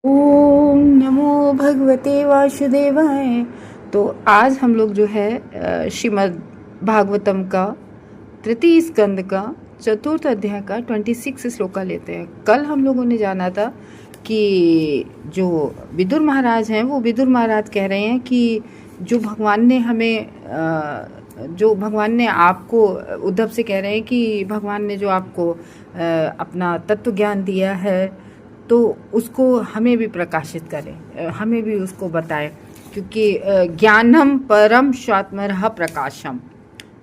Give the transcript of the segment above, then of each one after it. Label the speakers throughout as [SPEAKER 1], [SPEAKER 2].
[SPEAKER 1] ओम नमो भगवते वासुदेवाय। तो आज हम लोग जो है श्रीमद् भागवतम का तृतीय स्कंद का चतुर्थ अध्याय का 26 श्लोका लेते हैं। कल हम लोगों ने जाना था कि जो विदुर महाराज हैं वो विदुर महाराज कह रहे हैं कि जो भगवान ने हमें जो भगवान ने आपको उद्धव से कह रहे हैं कि भगवान ने जो आपको अपना तत्व ज्ञान दिया है तो उसको हमें भी प्रकाशित करें, हमें भी उसको बताएं, क्योंकि ज्ञानम परम स्वात्मरः प्रकाशम।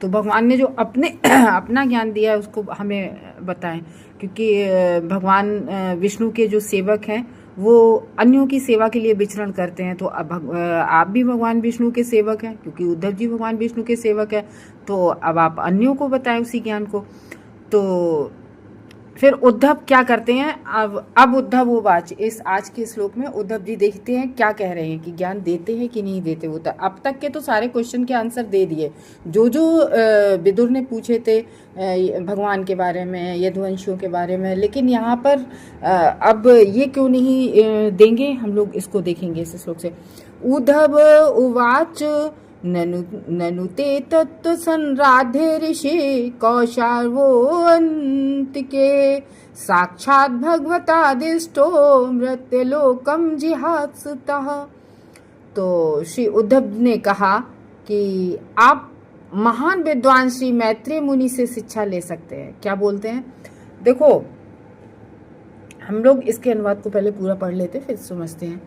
[SPEAKER 1] तो भगवान ने जो अपना ज्ञान दिया है उसको हमें बताएं, क्योंकि भगवान विष्णु के जो सेवक हैं वो अन्यों की सेवा के लिए विचरण करते हैं। तो अब आप भी भगवान विष्णु के सेवक हैं, क्योंकि उद्धव जी भगवान विष्णु के सेवक हैं। तो अब आप अन्यों को बताएं उसी ज्ञान को। तो फिर उद्धव क्या करते हैं, अब उद्धव वो इस आज के श्लोक में उद्धव जी देखते हैं क्या कह रहे हैं कि ज्ञान देते हैं कि नहीं देते। वो तो अब तक के तो सारे क्वेश्चन के आंसर दे दिए जो विदुर ने पूछे थे भगवान के बारे में, यदुवंशियों के बारे में। लेकिन यहाँ पर अब ये क्यों नहीं देंगे, हम लोग इसको देखेंगे इस श्लोक से। उद्धव उवाच ननु ते तत्व संराधे ऋषि कौशार्वोऽन्तिके साक्षात् भगवतादिष्टो मृत्युलोकम जिहात्सुतः। तो श्री उद्धव ने कहा कि आप महान विद्वान श्री मैत्रेय मुनि से शिक्षा ले सकते हैं। क्या बोलते हैं देखो, हम लोग इसके अनुवाद को पहले पूरा पढ़ लेते फिर समझते हैं।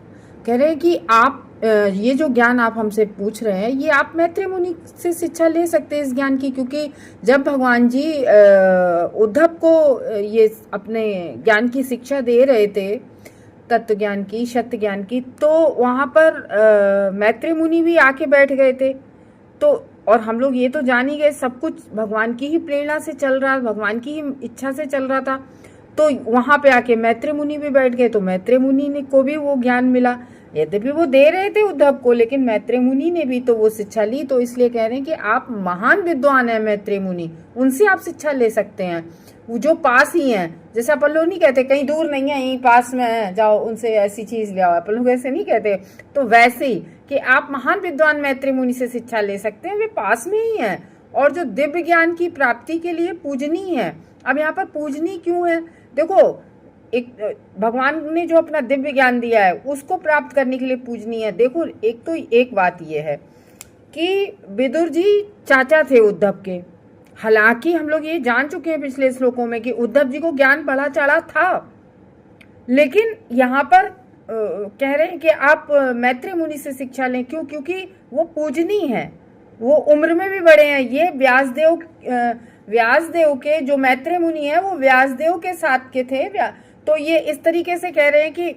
[SPEAKER 1] कह रहे हैं कि आप ये जो ज्ञान आप हमसे पूछ रहे हैं ये आप मैत्रेय मुनि से शिक्षा ले सकते हैं इस ज्ञान की। क्योंकि जब भगवान जी उद्धव को ये अपने ज्ञान की शिक्षा दे रहे थे, तत्व ज्ञान की, सत्य ज्ञान की, तो वहाँ पर मैत्रेय मुनि भी आके बैठ गए थे। तो और हम लोग ये तो जान ही गए सब कुछ भगवान की ही प्रेरणा से चल रहा, भगवान की ही इच्छा से चल रहा था। तो वहाँ पे आके मैत्रेय मुनि भी बैठ गए, तो मैत्रेय मुनि ने को भी वो ज्ञान मिला। यद्यपि वो दे रहे थे उद्धव को, लेकिन मैत्रेय मुनि ने भी तो वो शिक्षा ली। तो इसलिए कह रहे हैं कि आप महान विद्वान हैं मैत्रेय मुनि, उनसे आप शिक्षा ले सकते हैं, वो जो पास ही हैं। जैसे अपन लोग नहीं कहते कहीं दूर नहीं है यहीं पास में है, जाओ उनसे ऐसी चीज ले आओ, अपन लोग ऐसे नहीं कहते। तो वैसे ही कि आप महान विद्वान मैत्रेय मुनि से शिक्षा ले सकते हैं, वे पास में ही हैं और जो दिव्य ज्ञान की प्राप्ति के लिए पूजनीय है। अब यहाँ पर पूजनीय क्यों है, देखो एक भगवान ने जो अपना दिव्य ज्ञान दिया है उसको प्राप्त करने के लिए पूजनीय है। देखो एक बात ये है कि विदुर जी चाचा थे उद्धव के। हालांकि हम लोग ये जान चुके हैं पिछले श्लोकों में कि उद्धव जी को ज्ञान बढ़ा चढ़ा था, लेकिन यहाँ पर कह रहे हैं कि आप मैत्रेय मुनि से शिक्षा लें। क्यों? क्योंकि वो पूजनीय है, वो उम्र में भी बड़े हैं। ये व्यासदेव के जो मैत्रेय मुनि है वो व्यासदेव के साथ के थे। तो ये इस तरीके से कह रहे हैं कि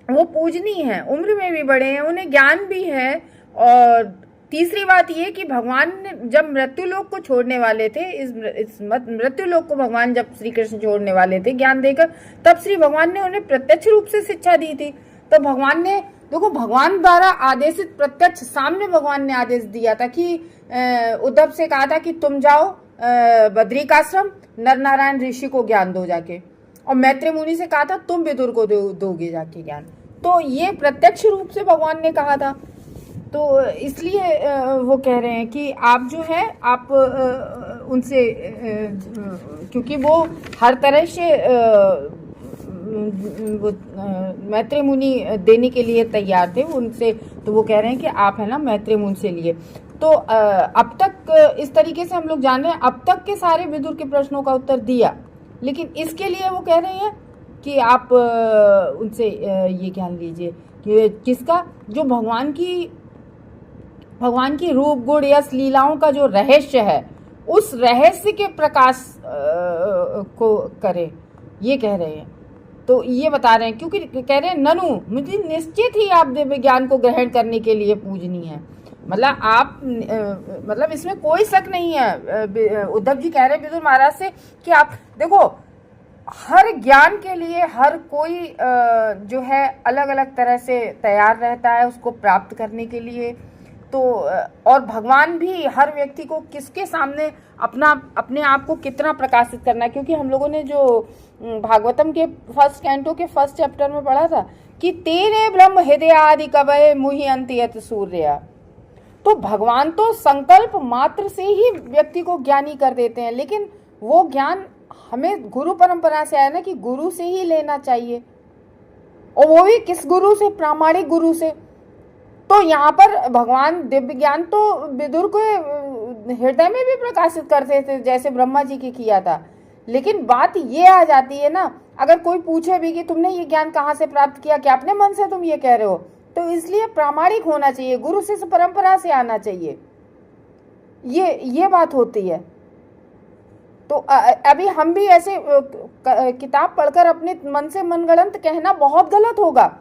[SPEAKER 1] वो पूजनीय है, उम्र में भी बड़े हैं, उन्हें ज्ञान भी है। और तीसरी बात ये कि भगवान ने जब मृत्युलोक को छोड़ने वाले थे, इस मृत्युलोक को भगवान जब श्री कृष्ण छोड़ने वाले थे ज्ञान देकर, तब श्री भगवान ने उन्हें प्रत्यक्ष रूप से शिक्षा दी थी। तो भगवान ने देखो, भगवान द्वारा आदेशित प्रत्यक्ष सामने भगवान ने आदेश दिया था कि उद्धव से कहा था कि तुम जाओ बद्रिकाश्रम, नर नारायण ऋषि को ज्ञान दो जाके, और मैत्रेय मुनि से कहा था तुम विदुर को दोगे जाके ज्ञान। तो ये प्रत्यक्ष रूप से भगवान ने कहा था। तो इसलिए वो कह रहे हैं कि आप जो है आप उनसे क्योंकि वो हर तरह से मैत्रेय मुनि देने के लिए तैयार थे उनसे। तो वो कह रहे हैं कि आप है ना मैत्रेय मुनि से लिए। तो अब तक इस तरीके से हम लोग जान रहे हैं, अब तक के सारे विदुर के प्रश्नों का उत्तर दिया, लेकिन इसके लिए वो कह रहे हैं कि आप उनसे ये ज्ञान लीजिए कि किसका, जो भगवान की रूप गुण यश लीलाओं का जो रहस्य है उस रहस्य के प्रकाश को करें, ये कह रहे हैं। तो ये बता रहे हैं क्योंकि कह रहे हैं ननु, मुझे निश्चित ही आप दिव्य ज्ञान को ग्रहण करने के लिए पूजनीय है। मतलब आप मतलब इसमें कोई शक नहीं है। उद्धव जी कह रहे हैं विदुर महाराज से कि आप देखो, हर ज्ञान के लिए हर कोई जो है अलग अलग तरह से तैयार रहता है उसको प्राप्त करने के लिए। तो और भगवान भी हर व्यक्ति को किसके सामने अपने आप को कितना प्रकाशित करना है, क्योंकि हम लोगों ने जो भागवतम के फर्स्ट कैंटो के फर्स्ट चैप्टर में पढ़ा था कि तेरे ब्रह्म हृदय आदि कवय मुहि अंत्यत सूर्य। तो भगवान तो संकल्प मात्र से ही व्यक्ति को ज्ञानी कर देते हैं, लेकिन वो ज्ञान हमें गुरु परंपरा से आया ना कि गुरु से ही लेना चाहिए, और वो भी किस गुरु से? प्रामाणिक गुरु से। तो यहाँ पर भगवान दिव्य ज्ञान तो विदुर को हृदय में भी प्रकाशित करते थे, जैसे ब्रह्मा जी की किया था। लेकिन बात ये आ जाती है ना, अगर कोई पूछे भी कि तुमने ये ज्ञान कहाँ से प्राप्त किया, क्या अपने मन से तुम ये कह रहे हो? तो इसलिए प्रामाणिक होना चाहिए, गुरु शिष्य परंपरा से आना चाहिए, ये बात होती है। तो अभी हम भी ऐसे किताब पढ़कर अपने मन से मनगढ़ंत कहना बहुत गलत होगा।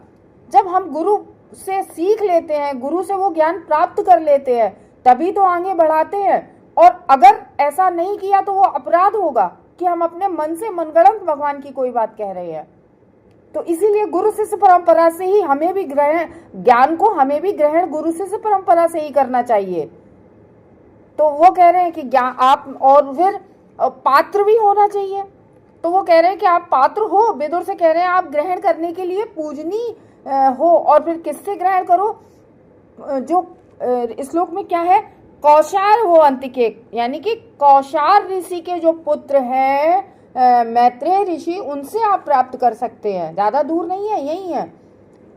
[SPEAKER 1] जब हम गुरु से सीख लेते हैं, गुरु से वो ज्ञान प्राप्त कर लेते हैं, तभी तो आगे बढ़ाते हैं। और अगर ऐसा नहीं किया तो वो अपराध होगा कि हम अपने मन से मनगढ़ंत भगवान की कोई बात कह रहे हैं। तो इसीलिए गुरु शिष्य परंपरा से ही हमें भी ग्रहण, ज्ञान को हमें भी ग्रहण गुरु शिष्य परंपरा से ही करना चाहिए। तो वो कह रहे हैं कि ज्ञान आप, और फिर पात्र भी होना चाहिए। तो वो कह रहे हैं कि आप पात्र हो, विदुर से कह रहे हैं आप ग्रहण करने के लिए पूजनी हो। और फिर किससे ग्रहण करो? जो श्लोक में क्या है, कौशार हो अंतिके, यानी कि कौशार ऋषि के जो पुत्र हैं मैत्रेय ऋषि, उनसे आप प्राप्त कर सकते हैं। ज्यादा दूर नहीं है, यही है।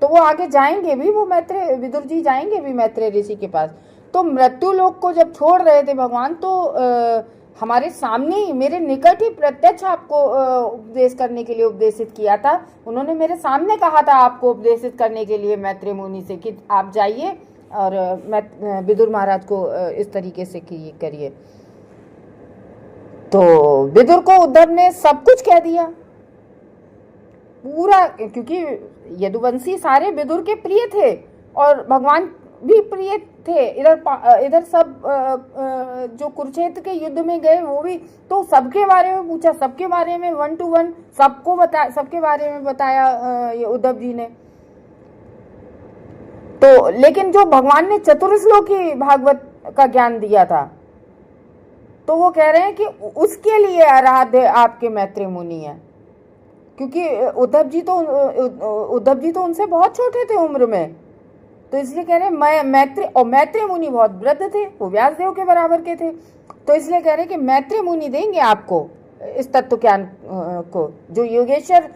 [SPEAKER 1] तो वो आगे जाएंगे भी, वो मैत्रेय विदुर जी जाएंगे भी मैत्रेय ऋषि के पास। तो मृत्यु लोक को जब छोड़ रहे थे भगवान, तो हमारे सामने ही, मेरे निकट ही प्रत्यक्ष आपको उपदेश करने के लिए उपदेशित किया था। उन्होंने मेरे सामने कहा था आपको उपदेशित करने के लिए मैत्रेय मुनि से कि आप जाइए और विदुर महाराज को इस तरीके से करिए। तो विदुर को उद्धव ने सब कुछ कह दिया पूरा, क्योंकि यदुवंशी सारे विदुर के प्रिय थे और भगवान भी प्रिय थे। इधर सब जो कुरुक्षेत्र के युद्ध में गए वो भी, तो सबके बारे में पूछा, सबके बारे में 1 to 1 सबको बताया, सबके बारे में बताया ये उद्धव जी ने। तो लेकिन जो भगवान ने चतुर्श्लोकी भागवत का ज्ञान दिया था, तो वो कह रहे हैं कि उसके लिए आराध्य आपके मैत्रेय मुनि है। क्योंकि उद्धव जी तो उनसे बहुत छोटे थे उम्र में, तो इसलिए कह रहे हैं मैत्रेय मुनि बहुत वृद्ध थे, वो व्यासदेव के बराबर के थे। तो इसलिए कह रहे हैं कि मैत्रेय मुनि देंगे आपको इस तत्व ज्ञान को, जो योगेश्वर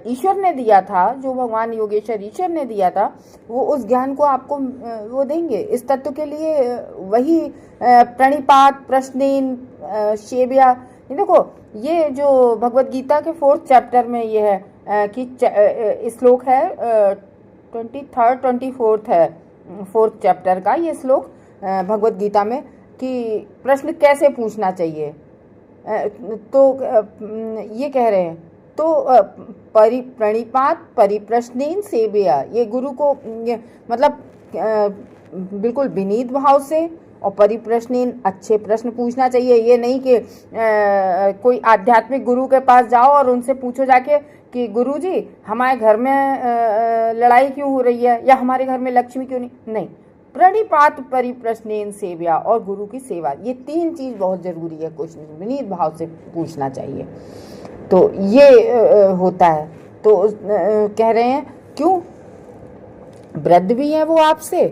[SPEAKER 1] ईश्वर ने दिया था, जो भगवान योगेश्वर ईश्वर ने दिया था, वो उस ज्ञान को आपको वो देंगे। इस तत्व के लिए वही प्रणिपात, प्रश्नेन, सेव्या। देखो ये जो भगवत गीता के 4th चैप्टर में ये है कि श्लोक है 23rd 24th है 4th चैप्टर का ये श्लोक भगवत गीता में, कि प्रश्न कैसे पूछना चाहिए। तो ये कह रहे हैं, तो प्रणिपात परिप्रश्नेन सेव्या, ये गुरु को मतलब बिल्कुल विनीत भाव से और परिप्रश्नेन अच्छे प्रश्न पूछना चाहिए। ये नहीं कि कोई आध्यात्मिक गुरु के पास जाओ और उनसे पूछो जाके कि गुरु जी हमारे घर में लड़ाई क्यों हो रही है, या हमारे घर में लक्ष्मी क्यों नहीं। प्रणिपात परिप्रश्नेन सेव्या और गुरु की सेवा, ये 3 चीज बहुत जरूरी है। क्वेश्चन विनीत भाव से पूछना चाहिए। तो ये होता है। तो कह रहे हैं क्यों, वृद्ध भी हैं वो आपसे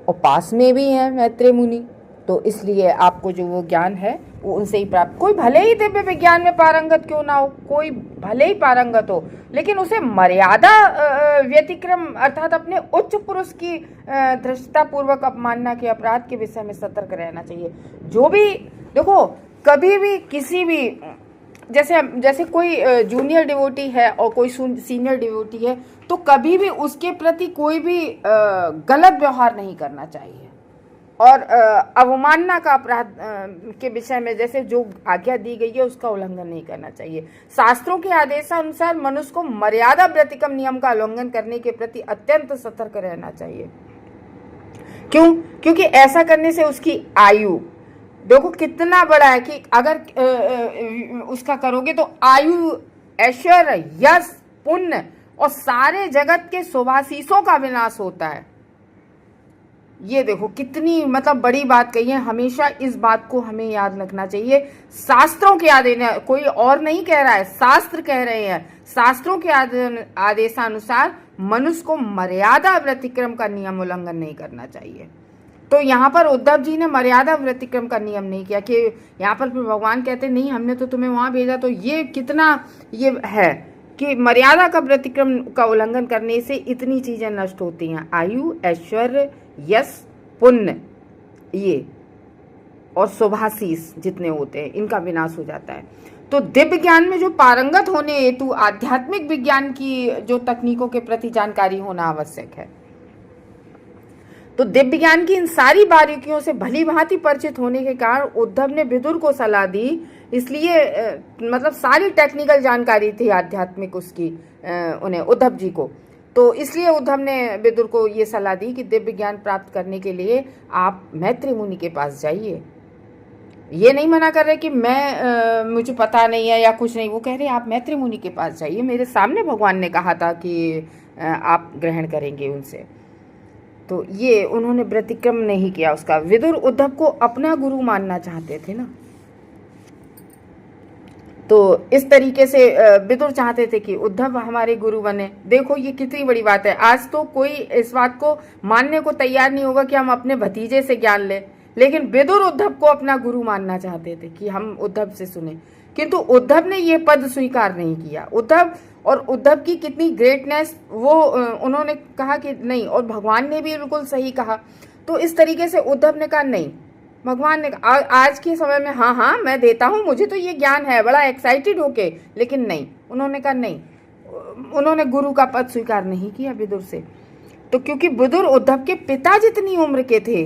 [SPEAKER 1] और पास में भी हैं मैत्रेय मुनि, तो इसलिए आपको जो वो ज्ञान है वो उनसे ही प्राप्त। कोई भले ही दिव्य विज्ञान में पारंगत क्यों ना हो, कोई भले ही पारंगत हो, लेकिन उसे मर्यादा व्यतिक्रम अर्थात अपने उच्च पुरुष की धृष्टता पूर्वक अपमानना के अपराध के विषय में सतर्क रहना चाहिए। जो भी देखो, कभी भी किसी भी, जैसे कोई जूनियर डिवोटी है और कोई सीनियर डिवोटी है, तो कभी भी उसके प्रति कोई भी गलत व्यवहार नहीं करना चाहिए। और अवमानना का अपराध के विषय में जैसे जो आज्ञा दी गई है उसका उल्लंघन नहीं करना चाहिए। शास्त्रों के आदेशानुसार मनुष्य को मर्यादा व्यतिक्रम नियम का उल्लंघन करने के प्रति अत्यंत सतर्क रहना चाहिए। क्यों? क्योंकि ऐसा करने से उसकी आयु देखो कितना बड़ा है कि अगर उसका करोगे तो आयु, ऐश्वर्य, यश, पुण्य और सारे जगत के शुभाशीषों का विनाश होता है। ये देखो कितनी मतलब बड़ी बात कही है। हमेशा इस बात को हमें याद रखना चाहिए। शास्त्रों के आदेश, कोई और नहीं कह रहा है, शास्त्र कह रहे हैं। शास्त्रों के आदेशानुसार मनुष्य को मर्यादा व्यतिक्रम का नियम उल्लंघन नहीं करना चाहिए। तो यहाँ पर उद्धव जी ने मर्यादा व्यतिक्रम का नियम नहीं किया कि यहाँ पर फिर भगवान कहते नहीं हमने तो तुम्हें वहां भेजा। तो ये कितना ये है कि मर्यादा का व्यतिक्रम का उल्लंघन करने से इतनी चीजें नष्ट होती हैं, आयु, ऐश्वर्य, यश, पुण्य, ये और शुभाशीष जितने होते हैं इनका विनाश हो जाता है। तो दिव्य ज्ञान में जो पारंगत होने हेतु आध्यात्मिक विज्ञान की जो तकनीकों के प्रति जानकारी होना आवश्यक है। तो दिव्य ज्ञान की इन सारी बारीकियों से भली भांति परिचित होने के कारण उद्धव ने विदुर को सलाह दी। इसलिए मतलब सारी टेक्निकल जानकारी थी आध्यात्मिक उसकी उन्हें उद्धव जी को। तो इसलिए उद्धव ने विदुर को ये सलाह दी कि दिव्य ज्ञान प्राप्त करने के लिए आप मैत्री मुनि के पास जाइए। ये नहीं मना कर रहे कि मुझे पता नहीं है या कुछ नहीं, वो कह रहे आप मैत्री मुनि के पास जाइए, मेरे सामने भगवान ने कहा था कि आप ग्रहण करेंगे उनसे। तो ये उन्होंने व्यतिक्रम नहीं किया उसका। विदुर उद्धव को अपना गुरु मानना चाहते थे ना, तो इस तरीके से विदुर चाहते थे कि उद्धव हमारे गुरु बने। देखो ये कितनी बड़ी बात है, आज तो कोई इस बात को मानने को तैयार नहीं होगा कि हम अपने भतीजे से ज्ञान लें, लेकिन विदुर उद्धव को अपना गुरु मानना चाहते थे कि हम उद्धव से सुने। किंतु उद्धव ने ये पद स्वीकार नहीं किया। उद्धव की कितनी ग्रेटनेस वो उन्होंने कहा कि नहीं, और भगवान ने भी बिल्कुल सही कहा। तो इस तरीके से उद्धव ने कहा नहीं, भगवान ने आज के समय में हाँ मैं देता हूँ, मुझे तो ये ज्ञान है, बड़ा एक्साइटेड होके, लेकिन नहीं, उन्होंने कहा नहीं, उन्होंने गुरु का पद स्वीकार नहीं किया विदुर से। तो क्योंकि विदुर उद्धव के पिता जितनी उम्र के थे,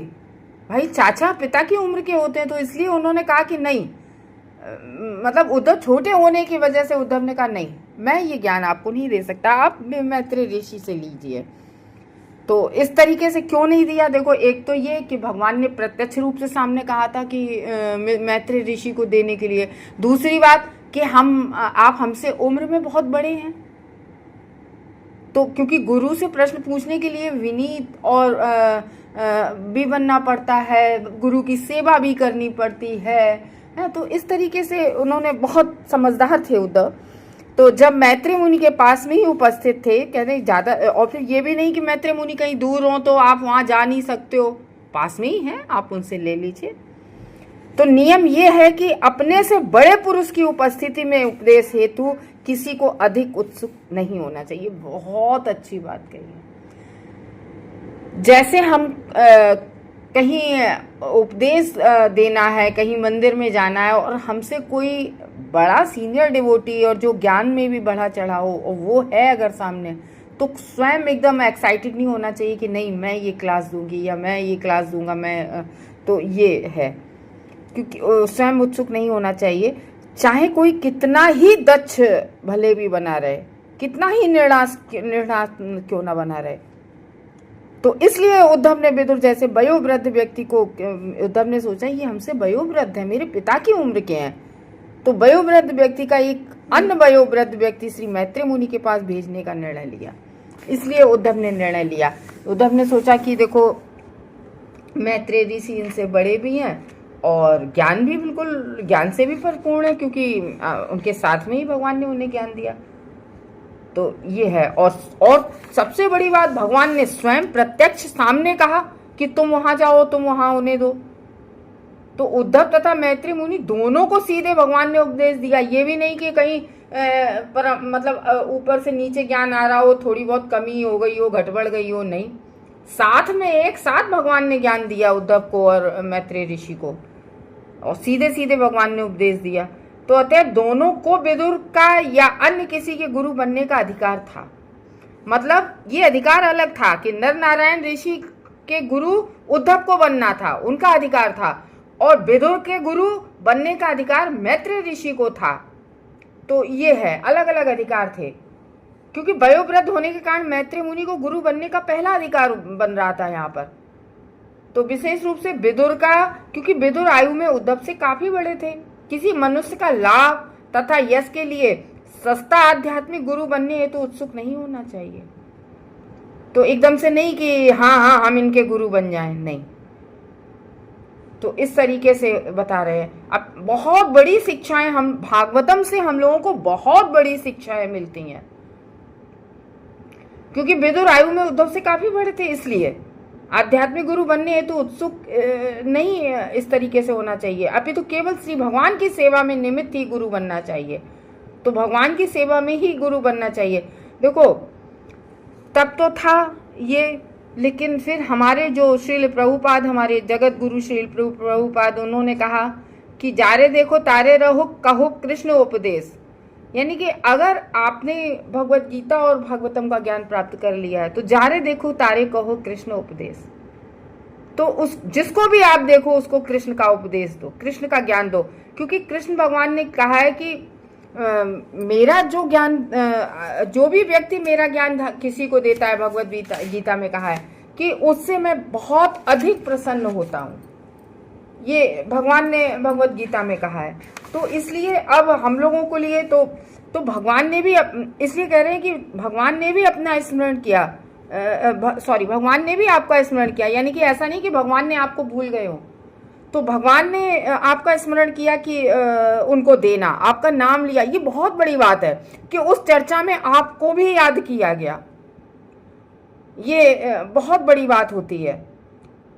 [SPEAKER 1] भाई चाचा पिता की उम्र के होते हैं, तो इसलिए उन्होंने कहा कि नहीं, मतलब उद्धव छोटे होने की वजह से उद्धव ने कहा नहीं, मैं ये ज्ञान आपको नहीं दे सकता, आप मैत्री ऋषि से लीजिए। तो इस तरीके से क्यों नहीं दिया? देखो, एक तो ये कि भगवान ने प्रत्यक्ष रूप से सामने कहा था कि मैत्री ऋषि को देने के लिए। दूसरी बात कि आप हमसे उम्र में बहुत बड़े हैं, तो क्योंकि गुरु से प्रश्न पूछने के लिए विनीत और भी बनना पड़ता है, गुरु की सेवा भी करनी पड़ती है। तो इस तरीके से उन्होंने बहुत समझदार थे उद्धव। तो जब मैत्री मुनि के पास में ही उपस्थित थे, कहते ज्यादा, और फिर ये भी नहीं कि मैत्री मुनि कहीं दूर हो तो आप वहां जा नहीं सकते हो, पास में ही हैं, आप उनसे ले लीजिए। तो नियम ये है कि अपने से बड़े पुरुष की उपस्थिति में उपदेश हेतु किसी को अधिक उत्सुक नहीं होना चाहिए। बहुत अच्छी बात कही है। जैसे हम कहीं उपदेश देना है, कहीं मंदिर में जाना है, और हमसे कोई बड़ा सीनियर डिवोटी और जो ज्ञान में भी बढ़ा चढ़ा हो और वो है अगर सामने, तो स्वयं एकदम एक्साइटेड नहीं होना चाहिए कि नहीं मैं ये क्लास दूंगी या मैं ये क्लास दूंगा, तो ये है, क्योंकि स्वयं उत्सुक नहीं होना चाहिए। चाहे कोई कितना ही दक्ष भले भी बना रहे, कितना ही निर्णास क्यों ना बना रहे। तो इसलिए उद्धव ने विदुर जैसे वयोवृद्ध व्यक्ति को, उद्धव ने सोचा ये हमसे वयोवृद्ध है, मेरे पिता की उम्र के हैं, तो वयोवृद्ध व्यक्ति का एक अन्य वयोवृद्ध व्यक्ति श्री मैत्री मुनि के पास भेजने का निर्णय लिया। इसलिए उद्धव ने निर्णय लिया। उद्धव ने सोचा कि देखो मैत्री ऋषि इनसे बड़े भी हैं और ज्ञान भी बिल्कुल ज्ञान से भी परिपूर्ण है, क्योंकि उनके साथ में ही भगवान ने उन्हें ज्ञान दिया। तो ये है। और सबसे बड़ी बात, भगवान ने स्वयं प्रत्यक्ष सामने कहा कि तुम वहां जाओ, तुम वहां उन्हें दो। तो उद्धव तथा मैत्री मुनि दोनों को सीधे भगवान ने उपदेश दिया। ये भी नहीं कि कहीं मतलब ऊपर से नीचे ज्ञान आ रहा हो, थोड़ी बहुत कमी हो गई हो, घटबढ़ गई हो, नहीं, साथ में एक साथ भगवान ने ज्ञान दिया उद्धव को और मैत्री ऋषि को, और सीधे सीधे भगवान ने उपदेश दिया। तो अतः दोनों को विदुर का या अन्य किसी के गुरु बनने का अधिकार था। मतलब ये अधिकार अलग था कि नर नारायण ऋषि के गुरु उद्धव को बनना था, उनका अधिकार था, और विदुर के गुरु बनने का अधिकार मैत्री ऋषि को था। तो ये है, अलग अलग अधिकार थे, क्योंकि वयोवृद्ध होने के कारण मैत्री मुनि को गुरु बनने का पहला अधिकार बन रहा था यहाँ पर। तो विशेष रूप से विदुर का, क्योंकि विदुर आयु में उद्धव से काफी बड़े थे। किसी मनुष्य का लाभ तथा यश के लिए सस्ता आध्यात्मिक गुरु बनने हेतु उत्सुक नहीं होना चाहिए। तो एकदम से नहीं कि हाँ हम इनके गुरु बन जाएं, नहीं। तो इस तरीके से बता रहे हैं। अब बहुत बड़ी शिक्षाएं, हम भागवतम से हम लोगों को बहुत बड़ी शिक्षाएं मिलती हैं। क्योंकि विदुर आयु में उद्धव से काफी बड़े थे, इसलिए आध्यात्मिक गुरु बनने हेतु उत्सुक नहीं इस तरीके से होना चाहिए, अपितु केवल श्री भगवान की सेवा में निमित्त ही गुरु बनना चाहिए। तो भगवान की सेवा में ही गुरु बनना चाहिए। देखो तब तो था ये, लेकिन फिर हमारे जो श्रील प्रभुपाद, हमारे जगत गुरु श्रील प्रभुपाद, उन्होंने कहा कि जारे देखो तारे रहो कहो कृष्ण उपदेश। यानी कि अगर आपने भगवत गीता और भागवतम का ज्ञान प्राप्त कर लिया है तो जारे देखो तारे कहो कृष्ण उपदेश। तो उस जिसको भी आप देखो उसको कृष्ण का उपदेश दो, कृष्ण का ज्ञान दो, क्योंकि कृष्ण भगवान ने कहा है कि मेरा जो ज्ञान, जो भी व्यक्ति मेरा ज्ञान किसी को देता है, भगवत गीता में कहा है कि उससे मैं बहुत अधिक प्रसन्न होता हूँ। ये भगवान ने भगवत गीता में कहा है। तो इसलिए अब हम लोगों को लिए तो भगवान ने भी इसलिए कह रहे हैं कि भगवान ने भी अपना स्मरण किया, भगवान ने भी आपका स्मरण किया। यानी कि ऐसा नहीं कि भगवान ने आपको भूल गए हो, तो भगवान ने आपका स्मरण किया कि उनको देना, आपका नाम लिया। ये बहुत बड़ी बात है कि उस चर्चा में आपको भी याद किया गया, ये बहुत बड़ी बात होती है।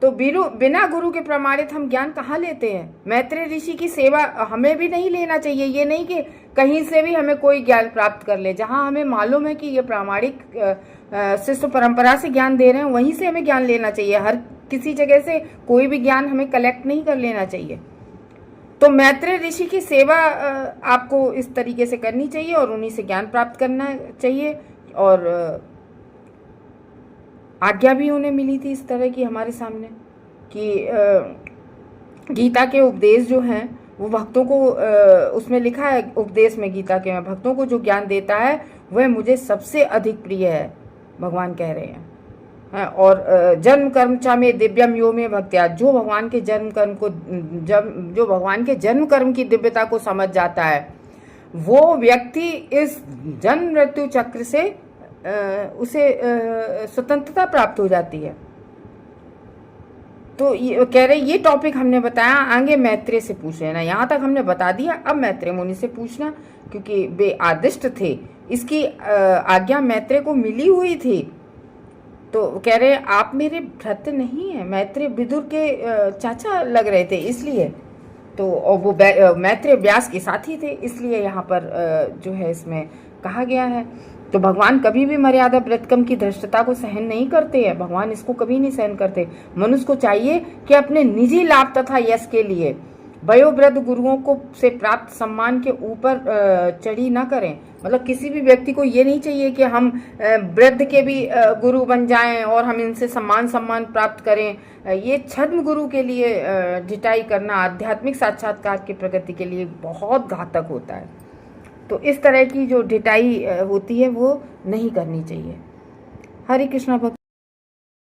[SPEAKER 1] तो बिना गुरु के प्रमाणित हम ज्ञान कहाँ लेते हैं? मैत्रेय ऋषि की सेवा हमें भी नहीं लेना चाहिए। ये नहीं कि कहीं से भी हमें कोई ज्ञान प्राप्त कर ले, जहाँ हमें मालूम है कि ये प्रामाणिक शिष्य परंपरा से ज्ञान दे रहे हैं वहीं से हमें ज्ञान लेना चाहिए। हर किसी जगह से कोई भी ज्ञान हमें कलेक्ट नहीं कर लेना चाहिए। तो मैत्रेय ऋषि की सेवा आपको इस तरीके से करनी चाहिए और उन्हीं से ज्ञान प्राप्त करना चाहिए। और आज्ञा भी उन्हें मिली थी इस तरह की हमारे सामने कि गीता के उपदेश जो हैं वो भक्तों को, उसमें लिखा है उपदेश में गीता के में, भक्तों को जो ज्ञान देता है वह मुझे सबसे अधिक प्रिय है, भगवान कह रहे हैं। और जन्म कर्म चा में दिव्यम यो में भक्त्या, जो भगवान के जन्म कर्म को, जो भगवान के जन्म कर्म की दिव्यता को समझ जाता है वो व्यक्ति इस जन्म मृत्यु चक्र से उसे स्वतंत्रता प्राप्त हो जाती है। तो ये कह रहे ये टॉपिक हमने बताया, आगे मैत्रेय से पूछ लेना। यहाँ तक हमने बता दिया, अब मैत्रेय मुनि से पूछना, क्योंकि वे आदिष्ट थे, इसकी आज्ञा मैत्रेय को मिली हुई थी। तो कह रहे आप मेरे भ्राता नहीं है, मैत्रेय विदुर के चाचा लग रहे थे इसलिए। तो और वो मैत्रेय व्यास के साथी थे, इसलिए यहाँ पर जो है इसमें कहा गया है। तो भगवान कभी भी मर्यादा व्रतकम की धृष्टता को सहन नहीं करते हैं, भगवान इसको कभी नहीं सहन करते। मनुष्य को चाहिए कि अपने निजी लाभ तथा यश के लिए वयोवृद्ध गुरुओं को से प्राप्त सम्मान के ऊपर चढ़ी न करें। मतलब किसी भी व्यक्ति को ये नहीं चाहिए कि हम वृद्ध के भी गुरु बन जाएं और हम इनसे सम्मान प्राप्त करें। ये छद्म गुरु के लिए ढिठाई करना आध्यात्मिक साक्षात्कार की प्रगति के लिए बहुत घातक होता है। तो इस तरह की जो ढिठाई होती है वो नहीं करनी चाहिए। हरे कृष्णा भक्त।